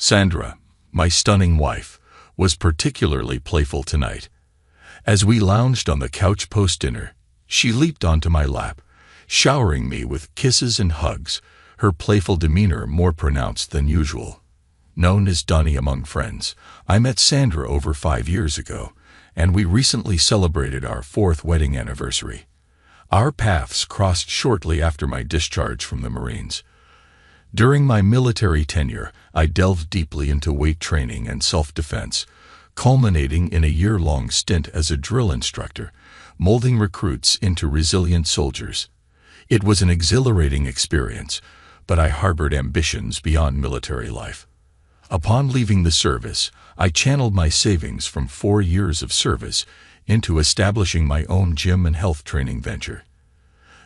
Sandra, my stunning wife, was particularly playful tonight. As we lounged on the couch post-dinner, she leaped onto my lap, showering me with kisses and hugs, her playful demeanor more pronounced than usual. Known as Donnie among friends, I met Sandra over 5 years ago, and we recently celebrated our 4th wedding anniversary. Our paths crossed shortly after my discharge from the Marines. During my military tenure, I delved deeply into weight training and self-defense, culminating in a year-long stint as a drill instructor, molding recruits into resilient soldiers. It was an exhilarating experience, but I harbored ambitions beyond military life. Upon leaving the service, I channeled my savings from 4 years of service into establishing my own gym and health training venture.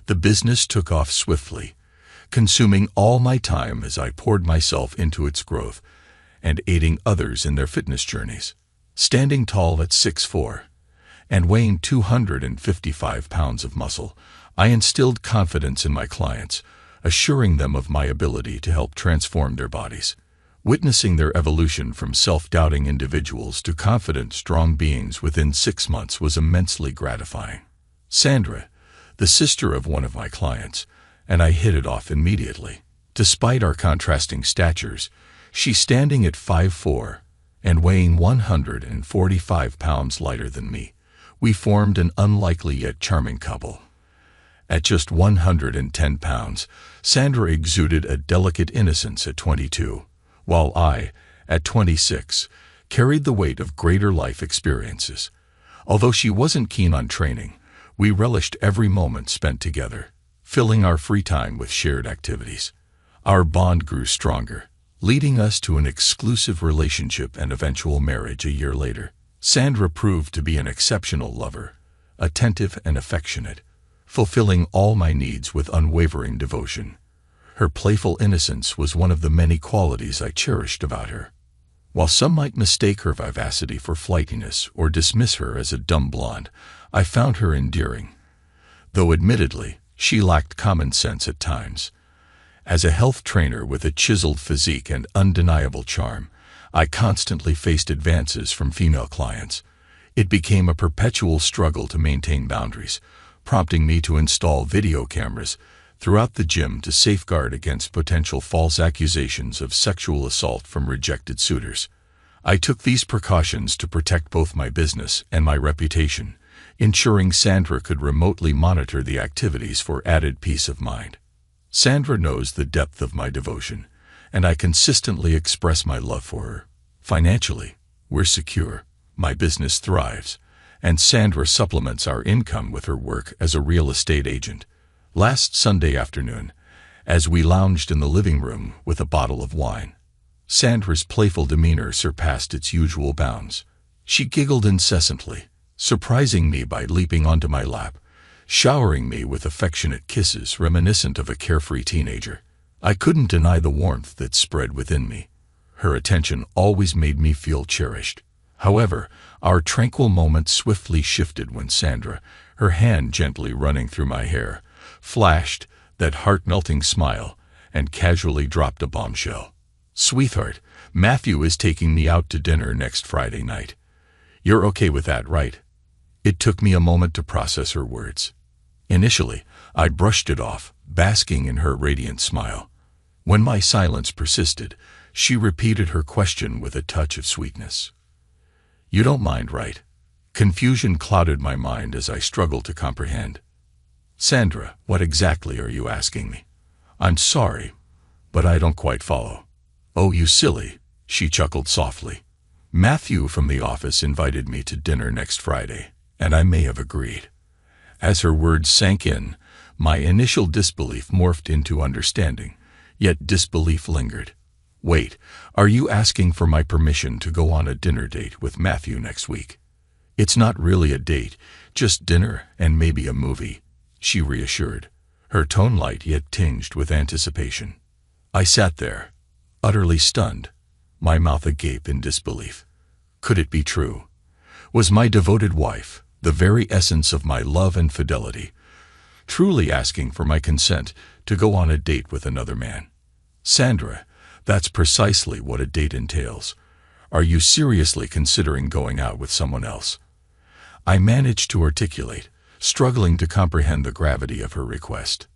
The business took off swiftly, consuming all my time as I poured myself into its growth and aiding others in their fitness journeys. Standing tall at 6'4" and weighing 255 pounds of muscle, I instilled confidence in my clients, assuring them of my ability to help transform their bodies. Witnessing their evolution from self-doubting individuals to confident, strong beings within 6 months was immensely gratifying. Sandra, the sister of one of my clients, and I hit it off immediately. Despite our contrasting statures, she standing at 5'4" and weighing 145 pounds lighter than me, we formed an unlikely yet charming couple. At just 110 pounds, Sandra exuded a delicate innocence at 22, while I, at 26, carried the weight of greater life experiences. Although she wasn't keen on training, we relished every moment spent together, filling our free time with shared activities. Our bond grew stronger, leading us to an exclusive relationship and eventual marriage a year later. Sandra proved to be an exceptional lover, attentive and affectionate, fulfilling all my needs with unwavering devotion. Her playful innocence was one of the many qualities I cherished about her. While some might mistake her vivacity for flightiness or dismiss her as a dumb blonde, I found her endearing, though admittedly, she lacked common sense at times. As a health trainer with a chiseled physique and undeniable charm, I constantly faced advances from female clients. It became a perpetual struggle to maintain boundaries, prompting me to install video cameras throughout the gym to safeguard against potential false accusations of sexual assault from rejected suitors. I took these precautions to protect both my business and my reputation, ensuring Sandra could remotely monitor the activities for added peace of mind. Sandra knows the depth of my devotion, and I consistently express my love for her. Financially, we're secure, my business thrives, and Sandra supplements our income with her work as a real estate agent. Last Sunday afternoon, as we lounged in the living room with a bottle of wine, Sandra's playful demeanor surpassed its usual bounds. She giggled incessantly, surprising me by leaping onto my lap, showering me with affectionate kisses reminiscent of a carefree teenager. I couldn't deny the warmth that spread within me. Her attention always made me feel cherished. However, our tranquil moment swiftly shifted when Sandra, her hand gently running through my hair, flashed that heart-melting smile and casually dropped a bombshell. "Sweetheart, Matthew is taking me out to dinner next Friday night. You're okay with that, right?" It took me a moment to process her words. Initially, I brushed it off, basking in her radiant smile. When my silence persisted, she repeated her question with a touch of sweetness. "You don't mind, right?" Confusion clouded my mind as I struggled to comprehend. "Sandra, what exactly are you asking me?" "I'm sorry, but I don't quite follow." "Oh, you silly," she chuckled softly. "Matthew from the office invited me to dinner next Friday, and I may have agreed." As her words sank in, my initial disbelief morphed into understanding, yet disbelief lingered. "Wait, are you asking for my permission to go on a dinner date with Matthew next week?" "It's not really a date, just dinner and maybe a movie," she reassured, her tone light yet tinged with anticipation. I sat there, utterly stunned, my mouth agape in disbelief. Could it be true? Was my devoted wife, the very essence of my love and fidelity, truly asking for my consent to go on a date with another man? Sandra, That's precisely what a date entails. Are you seriously considering going out with someone else? I managed to articulate, struggling to comprehend the gravity of her request.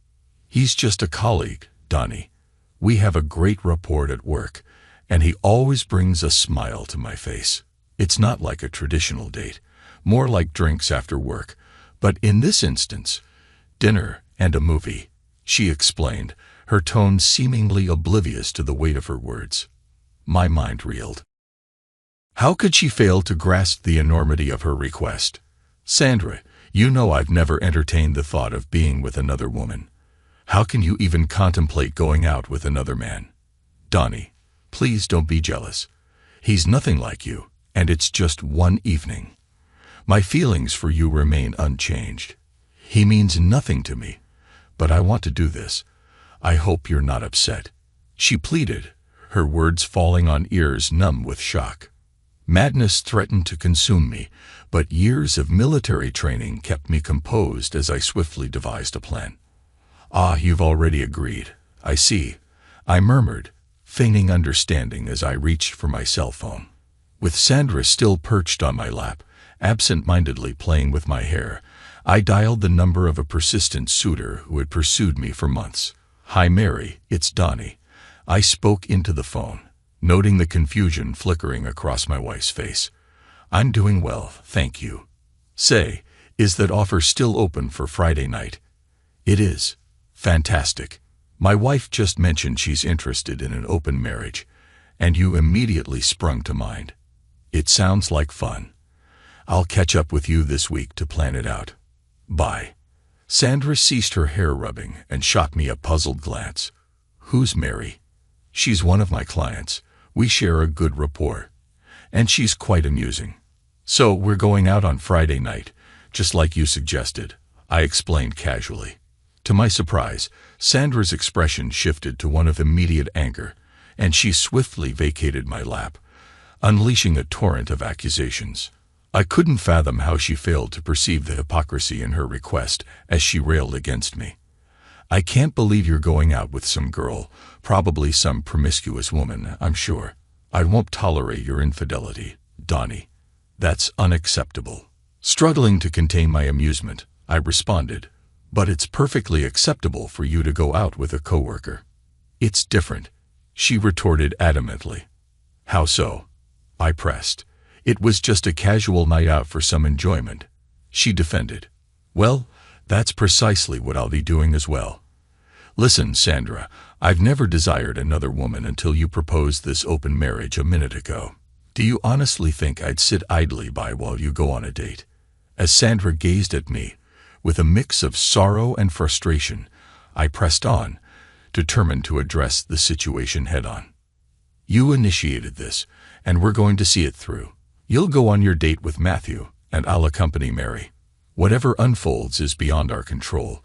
He's just a colleague, Donnie. We have a great rapport at work, and he always brings a smile to my face. It's not like a traditional date, more like drinks after work, but in this instance, dinner and a movie, she explained, her tone seemingly oblivious to the weight of her words. My mind reeled. How could she fail to grasp the enormity of her request? Sandra, you know I've never entertained the thought of being with another woman. How can you even contemplate going out with another man? Donnie, please don't be jealous. He's nothing like you, and it's just one evening. My feelings for you remain unchanged. He means nothing to me, but I want to do this. I hope you're not upset. She pleaded, her words falling on ears numb with shock. Madness threatened to consume me, but years of military training kept me composed as I swiftly devised a plan. Ah, you've already agreed. I see, I murmured, feigning understanding as I reached for my cell phone. With Sandra still perched on my lap, absent-mindedly playing with my hair, I dialed the number of a persistent suitor who had pursued me for months. Hi Mary, it's Donnie. I spoke into the phone, noting the confusion flickering across my wife's face. I'm doing well, thank you. Say, is that offer still open for Friday night? It is. Fantastic. My wife just mentioned she's interested in an open marriage, and you immediately sprung to mind. It sounds like fun. I'll catch up with you this week to plan it out. Bye. Sandra ceased her hair rubbing and shot me a puzzled glance. Who's Mary? She's one of my clients. We share a good rapport, and she's quite amusing. So we're going out on Friday night, just like you suggested, I explained casually. To my surprise, Sandra's expression shifted to one of immediate anger, and she swiftly vacated my lap, unleashing a torrent of accusations. I couldn't fathom how she failed to perceive the hypocrisy in her request as she railed against me. I can't believe you're going out with some girl, probably some promiscuous woman, I'm sure. I won't tolerate your infidelity, Donnie. That's unacceptable. Struggling to contain my amusement, I responded, but it's perfectly acceptable for you to go out with a coworker. It's different, she retorted adamantly. How so? I pressed. It was just a casual night out for some enjoyment, she defended. Well, that's precisely what I'll be doing as well. Listen, Sandra, I've never desired another woman until you proposed this open marriage a minute ago. Do you honestly think I'd sit idly by while you go on a date? As Sandra gazed at me, with a mix of sorrow and frustration, I pressed on, determined to address the situation head-on. You initiated this, and we're going to see it through. You'll go on your date with Matthew, and I'll accompany Mary. Whatever unfolds is beyond our control,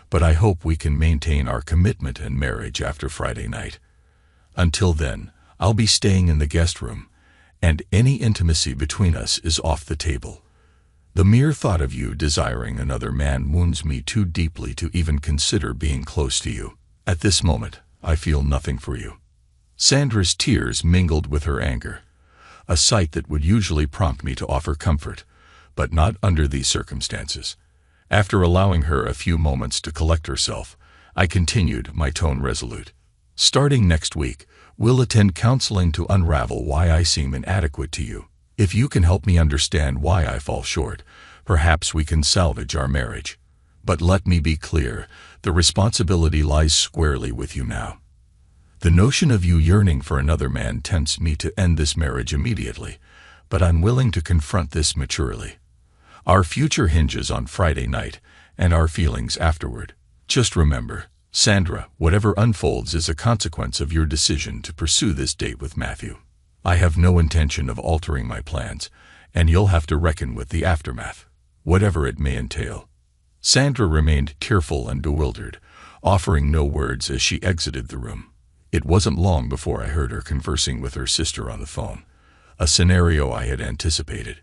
but I hope we can maintain our commitment and marriage after Friday night. Until then, I'll be staying in the guest room, and any intimacy between us is off the table. The mere thought of you desiring another man wounds me too deeply to even consider being close to you. At this moment, I feel nothing for you. Sandra's tears mingled with her anger, a sight that would usually prompt me to offer comfort, but not under these circumstances. After allowing her a few moments to collect herself, I continued, my tone resolute. Starting next week, we'll attend counseling to unravel why I seem inadequate to you. If you can help me understand why I fall short, perhaps we can salvage our marriage. But let me be clear, the responsibility lies squarely with you now. The notion of you yearning for another man tempts me to end this marriage immediately, but I'm willing to confront this maturely. Our future hinges on Friday night, and our feelings afterward. Just remember, Sandra, whatever unfolds is a consequence of your decision to pursue this date with Matthew. I have no intention of altering my plans, and you'll have to reckon with the aftermath, whatever it may entail. Sandra remained tearful and bewildered, offering no words as she exited the room. It wasn't long before I heard her conversing with her sister on the phone, a scenario I had anticipated.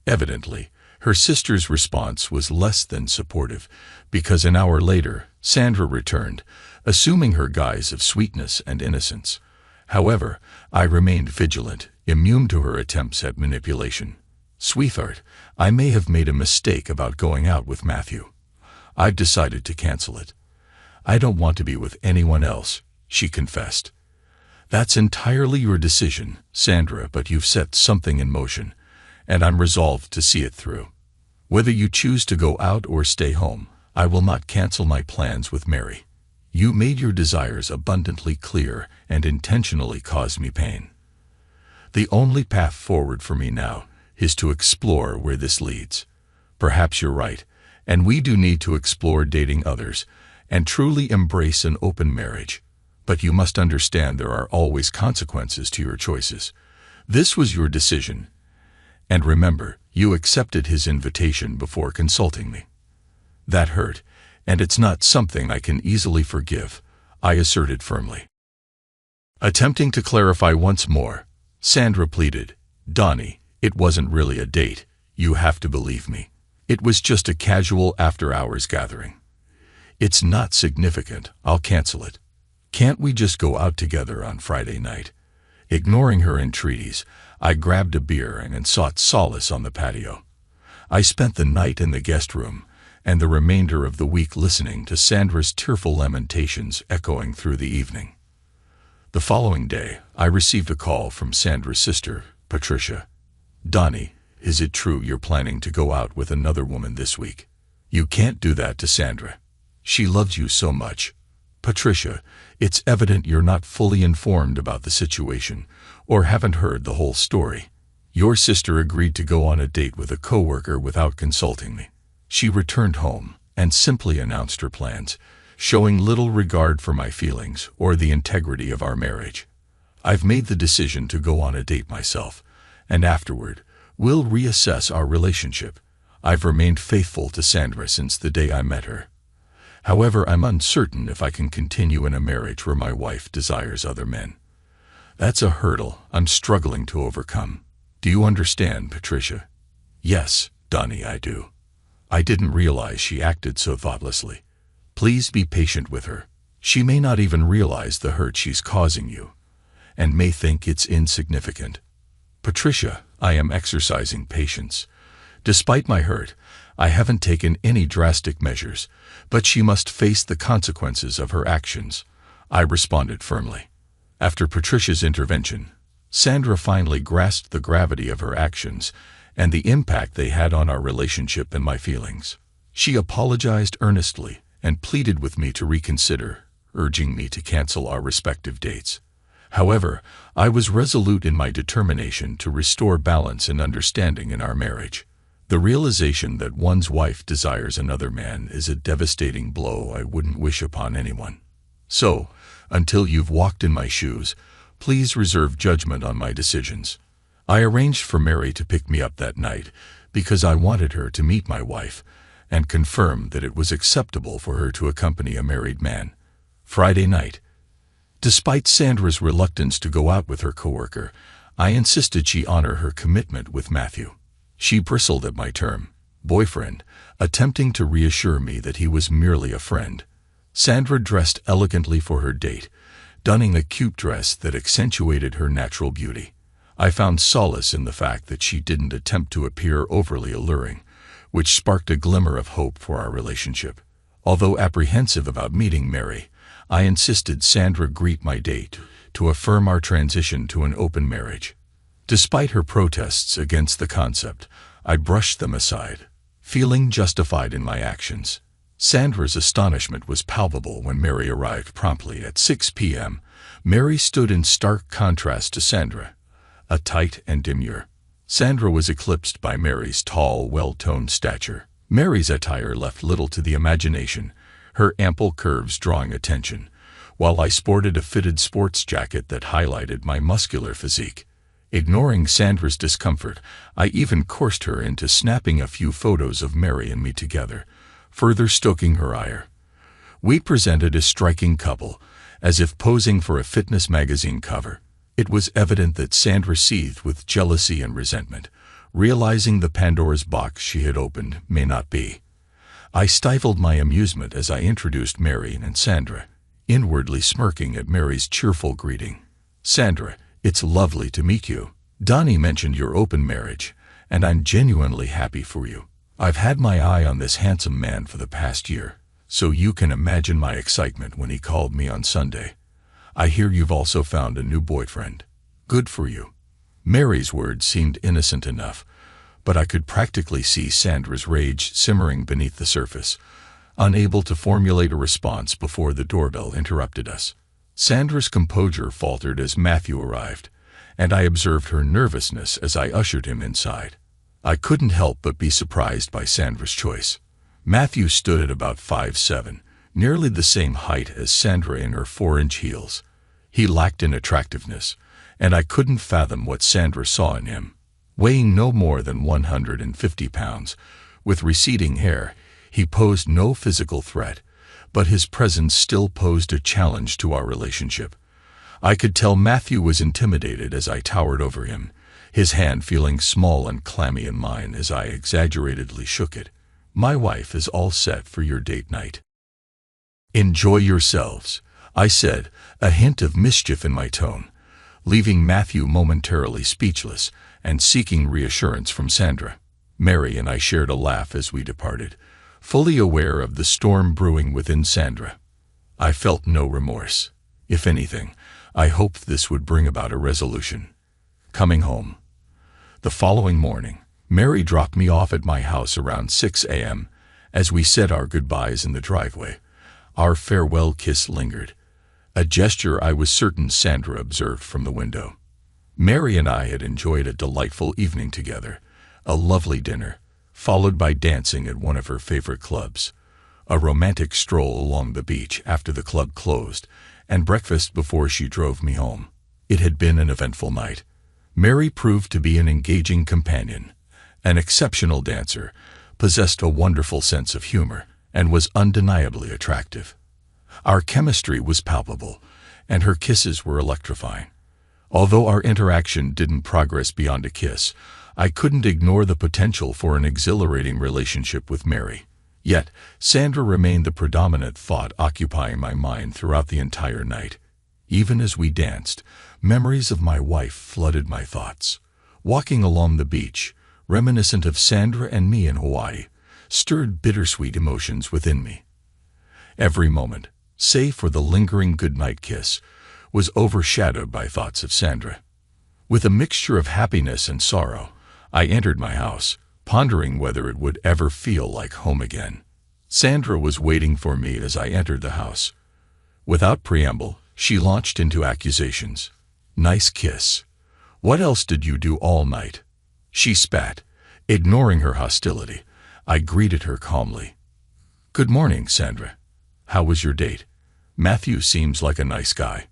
Evidently, her sister's response was less than supportive, because an hour later, Sandra returned, assuming her guise of sweetness and innocence. However, I remained vigilant, immune to her attempts at manipulation. "Sweetheart, I may have made a mistake about going out with Matthew. I've decided to cancel it. I don't want to be with anyone else," she confessed. "That's entirely your decision, Sandra, but you've set something in motion, and I'm resolved to see it through. Whether you choose to go out or stay home, I will not cancel my plans with Mary. You made your desires abundantly clear and intentionally caused me pain. The only path forward for me now is to explore where this leads. Perhaps you're right, and we do need to explore dating others and truly embrace an open marriage. But you must understand there are always consequences to your choices. This was your decision. And remember, you accepted his invitation before consulting me. That hurt, and it's not something I can easily forgive," I asserted firmly. Attempting to clarify once more, Sandra pleaded, "Donnie, it wasn't really a date. You have to believe me. It was just a casual after-hours gathering. It's not significant. I'll cancel it. Can't we just go out together on Friday night?" Ignoring her entreaties, I grabbed a beer and sought solace on the patio. I spent the night in the guest room, and the remainder of the week listening to Sandra's tearful lamentations echoing through the evening. The following day, I received a call from Sandra's sister, Patricia. "Donnie, is it true you're planning to go out with another woman this week? You can't do that to Sandra. She loves you so much. Patricia, it's evident you're not fully informed about the situation, or haven't heard the whole story. Your sister agreed to go on a date with a coworker without consulting me. She returned home and simply announced her plans, showing little regard for my feelings or the integrity of our marriage. I've made the decision to go on a date myself, and afterward, we'll reassess our relationship. I've remained faithful to Sandra since the day I met her. However, I'm uncertain if I can continue in a marriage where my wife desires other men. That's a hurdle I'm struggling to overcome. Do you understand, Patricia?" "Yes, Donnie, I do. I didn't realize she acted so thoughtlessly. Please be patient with her. She may not even realize the hurt she's causing you, and may think it's insignificant." "Patricia, I am exercising patience. Despite my hurt, I haven't taken any drastic measures, but she must face the consequences of her actions," I responded firmly. After Patricia's intervention, Sandra finally grasped the gravity of her actions and the impact they had on our relationship and my feelings. She apologized earnestly and pleaded with me to reconsider, urging me to cancel our respective dates. However, I was resolute in my determination to restore balance and understanding in our marriage. The realization that one's wife desires another man is a devastating blow I wouldn't wish upon anyone. So, until you've walked in my shoes, please reserve judgment on my decisions. I arranged for Mary to pick me up that night because I wanted her to meet my wife and confirm that it was acceptable for her to accompany a married man. Friday night. Despite Sandra's reluctance to go out with her coworker, I insisted she honor her commitment with Matthew. She bristled at my term, boyfriend, attempting to reassure me that he was merely a friend. Sandra dressed elegantly for her date, donning a cute dress that accentuated her natural beauty. I found solace in the fact that she didn't attempt to appear overly alluring, which sparked a glimmer of hope for our relationship. Although apprehensive about meeting Mary, I insisted Sandra greet my date to affirm our transition to an open marriage. Despite her protests against the concept, I brushed them aside, feeling justified in my actions. Sandra's astonishment was palpable when Mary arrived promptly at 6 p.m. Mary stood in stark contrast to Sandra, a tight and demure. Sandra was eclipsed by Mary's tall, well-toned stature. Mary's attire left little to the imagination, her ample curves drawing attention, while I sported a fitted sports jacket that highlighted my muscular physique. Ignoring Sandra's discomfort, I even coerced her into snapping a few photos of Mary and me together, further stoking her ire. We presented a striking couple, as if posing for a fitness magazine cover. It was evident that Sandra seethed with jealousy and resentment, realizing the Pandora's box she had opened may not be. I stifled my amusement as I introduced Mary and Sandra, inwardly smirking at Mary's cheerful greeting. Sandra, it's lovely to meet you. Donnie mentioned your open marriage, and I'm genuinely happy for you. I've had my eye on this handsome man for the past year, so you can imagine my excitement when he called me on Sunday. I hear you've also found a new boyfriend. Good for you. Mary's words seemed innocent enough, but I could practically see Sandra's rage simmering beneath the surface, unable to formulate a response before the doorbell interrupted us. Sandra's composure faltered as Matthew arrived, and I observed her nervousness as I ushered him inside. I couldn't help but be surprised by Sandra's choice. Matthew stood at about 5'7", nearly the same height as Sandra in her 4-inch heels. He lacked in attractiveness, and I couldn't fathom what Sandra saw in him. Weighing no more than 150 pounds, with receding hair, he posed no physical threat, but his presence still posed a challenge to our relationship. I could tell Matthew was intimidated as I towered over him, his hand feeling small and clammy in mine as I exaggeratedly shook it. My wife is all set for your date night. Enjoy yourselves, I said, a hint of mischief in my tone, leaving Matthew momentarily speechless and seeking reassurance from Sandra. Mary and I shared a laugh as we departed, fully aware of the storm brewing within Sandra. I felt no remorse. If anything, I hoped this would bring about a resolution. Coming home. The following morning, Mary dropped me off at my house around 6 a.m. As we said our goodbyes in the driveway, our farewell kiss lingered, a gesture I was certain Sandra observed from the window. Mary and I had enjoyed a delightful evening together, a lovely dinner, followed by dancing at one of her favorite clubs, a romantic stroll along the beach after the club closed, and breakfast before she drove me home. It had been an eventful night. Mary proved to be an engaging companion, an exceptional dancer, possessed a wonderful sense of humor, and was undeniably attractive. Our chemistry was palpable, and her kisses were electrifying. Although our interaction didn't progress beyond a kiss, I couldn't ignore the potential for an exhilarating relationship with Mary. Yet, Sandra remained the predominant thought occupying my mind throughout the entire night. Even as we danced, memories of my wife flooded my thoughts. Walking along the beach, reminiscent of Sandra and me in Hawaii, stirred bittersweet emotions within me. Every moment, save for the lingering goodnight kiss, was overshadowed by thoughts of Sandra. With a mixture of happiness and sorrow, I entered my house, pondering whether it would ever feel like home again. Sandra was waiting for me as I entered the house. Without preamble, she launched into accusations. Nice kiss. What else did you do all night? She spat. Ignoring her hostility, I greeted her calmly. Good morning, Sandra. How was your date? Matthew seems like a nice guy.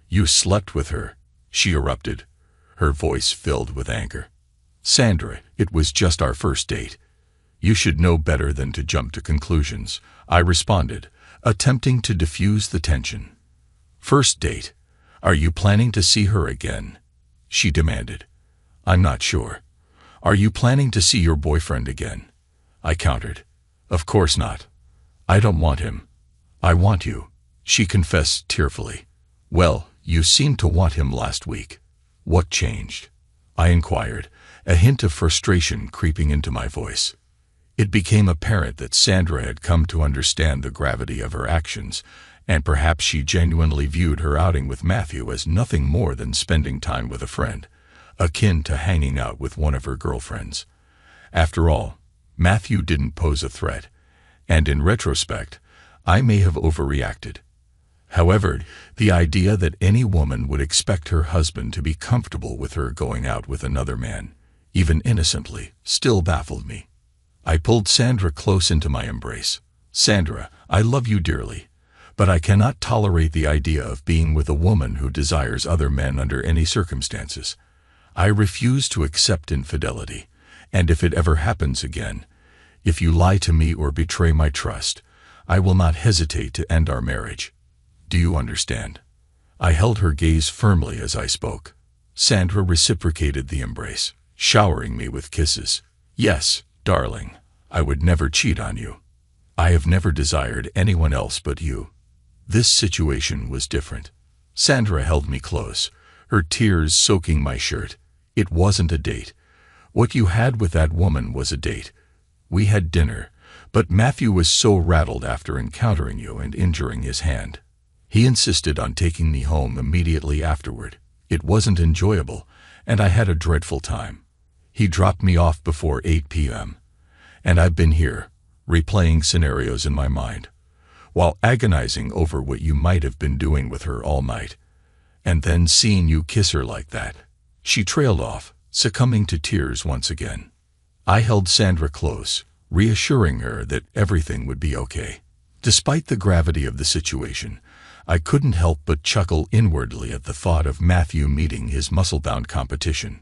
You slept with her, she erupted, her voice filled with anger. Sandra, it was just our first date. You should know better than to jump to conclusions, I responded, attempting to diffuse the tension. First date? Are you planning to see her again? She demanded. I'm not sure. Are you planning to see your boyfriend again? I countered. Of course not. I don't want him. I want you, she confessed tearfully. Well, you seemed to want him last week. What changed? I inquired, a hint of frustration creeping into my voice. It became apparent that Sandra had come to understand the gravity of her actions, and perhaps she genuinely viewed her outing with Matthew as nothing more than spending time with a friend, akin to hanging out with one of her girlfriends. After all, Matthew didn't pose a threat, and in retrospect, I may have overreacted. However, the idea that any woman would expect her husband to be comfortable with her going out with another man, even innocently, still baffled me. I pulled Sandra close into my embrace. Sandra, I love you dearly, but I cannot tolerate the idea of being with a woman who desires other men under any circumstances. I refuse to accept infidelity, and if it ever happens again, if you lie to me or betray my trust, I will not hesitate to end our marriage. Do you understand? I held her gaze firmly as I spoke. Sandra reciprocated the embrace, showering me with kisses. Yes, darling, I would never cheat on you. I have never desired anyone else but you. This situation was different. Sandra held me close, her tears soaking my shirt. It wasn't a date. What you had with that woman was a date. We had dinner, but Matthew was so rattled after encountering you and injuring his hand. He insisted on taking me home immediately afterward. It wasn't enjoyable, and I had a dreadful time. He dropped me off before 8 p.m., and I've been here, replaying scenarios in my mind, while agonizing over what you might have been doing with her all night, and then seeing you kiss her like that. She trailed off, succumbing to tears once again. I held Sandra close, reassuring her that everything would be okay. Despite the gravity of the situation, I couldn't help but chuckle inwardly at the thought of Matthew meeting his muscle-bound competition.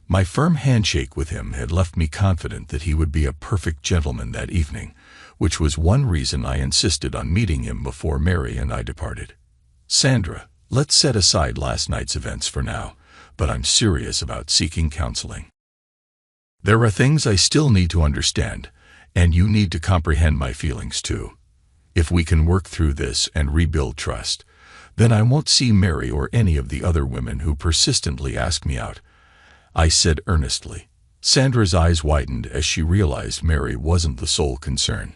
My firm handshake with him had left me confident that he would be a perfect gentleman that evening, which was one reason I insisted on meeting him before Mary and I departed. Sandra, let's set aside last night's events for now, but I'm serious about seeking counseling. There are things I still need to understand, and you need to comprehend my feelings too. If we can work through this and rebuild trust, then I won't see Mary or any of the other women who persistently ask me out, I said earnestly. Sandra's eyes widened as she realized Mary wasn't the sole concern.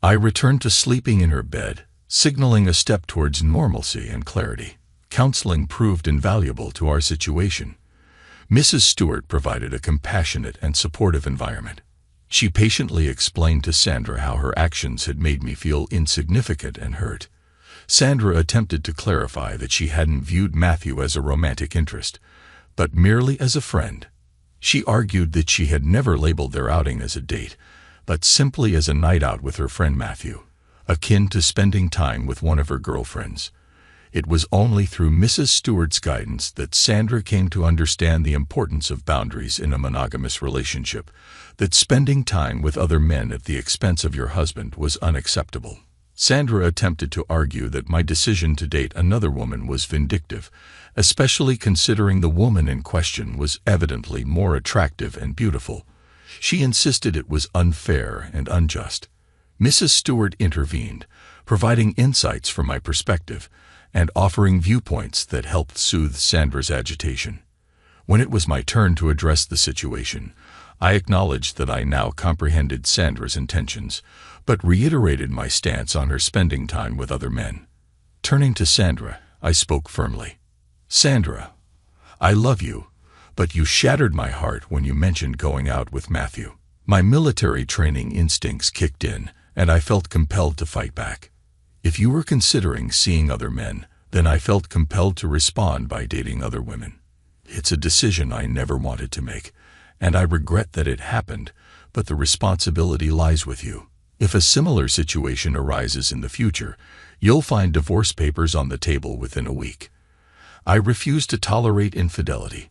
I returned to sleeping in her bed, signaling a step towards normalcy and clarity. Counseling proved invaluable to our situation. Mrs. Stewart provided a compassionate and supportive environment. She patiently explained to Sandra how her actions had made me feel insignificant and hurt. Sandra attempted to clarify that she hadn't viewed Matthew as a romantic interest, but merely as a friend. She argued that she had never labeled their outing as a date, but simply as a night out with her friend Matthew, akin to spending time with one of her girlfriends. It was only through Mrs. Stewart's guidance that Sandra came to understand the importance of boundaries in a monogamous relationship, that spending time with other men at the expense of your husband was unacceptable. Sandra attempted to argue that my decision to date another woman was vindictive, especially considering the woman in question was evidently more attractive and beautiful. She insisted it was unfair and unjust. Mrs. Stewart intervened, providing insights from my perspective and offering viewpoints that helped soothe Sandra's agitation. When it was my turn to address the situation, I acknowledged that I now comprehended Sandra's intentions, but reiterated my stance on her spending time with other men. Turning to Sandra, I spoke firmly. Sandra, I love you, but you shattered my heart when you mentioned going out with Matthew. My military training instincts kicked in, and I felt compelled to fight back. If you were considering seeing other men, then I felt compelled to respond by dating other women. It's a decision I never wanted to make, and I regret that it happened, but the responsibility lies with you. If a similar situation arises in the future, you'll find divorce papers on the table within a week. I refuse to tolerate infidelity.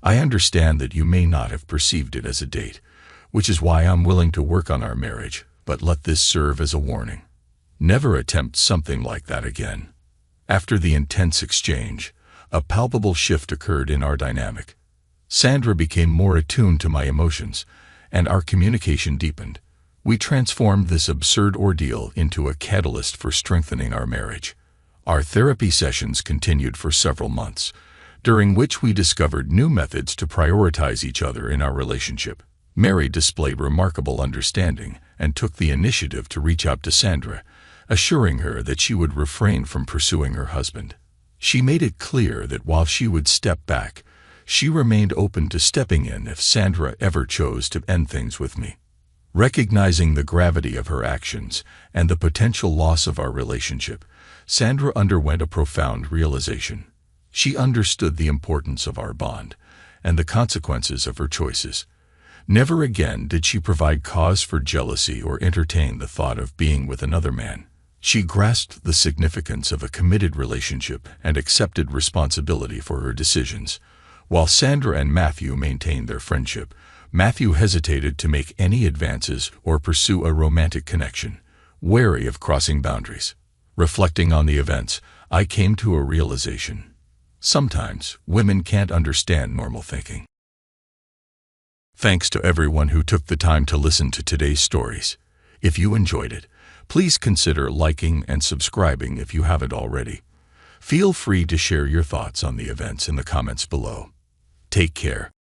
I understand that you may not have perceived it as a date, which is why I'm willing to work on our marriage, but let this serve as a warning. Never attempt something like that again. After the intense exchange, a palpable shift occurred in our dynamic. Sandra became more attuned to my emotions, and our communication deepened. We transformed this absurd ordeal into a catalyst for strengthening our marriage. Our therapy sessions continued for several months, during which we discovered new methods to prioritize each other in our relationship. Mary displayed remarkable understanding and took the initiative to reach out to Sandra, assuring her that she would refrain from pursuing her husband. She made it clear that while she would step back, she remained open to stepping in if Sandra ever chose to end things with me. Recognizing the gravity of her actions and the potential loss of our relationship, Sandra underwent a profound realization. She understood the importance of our bond and the consequences of her choices. Never again did she provide cause for jealousy or entertain the thought of being with another man. She grasped the significance of a committed relationship and accepted responsibility for her decisions. While Sandra and Matthew maintained their friendship, Matthew hesitated to make any advances or pursue a romantic connection, wary of crossing boundaries. Reflecting on the events, I came to a realization. Sometimes, women can't understand normal thinking. Thanks to everyone who took the time to listen to today's stories. If you enjoyed it, please consider liking and subscribing if you haven't already. Feel free to share your thoughts on the events in the comments below. Take care.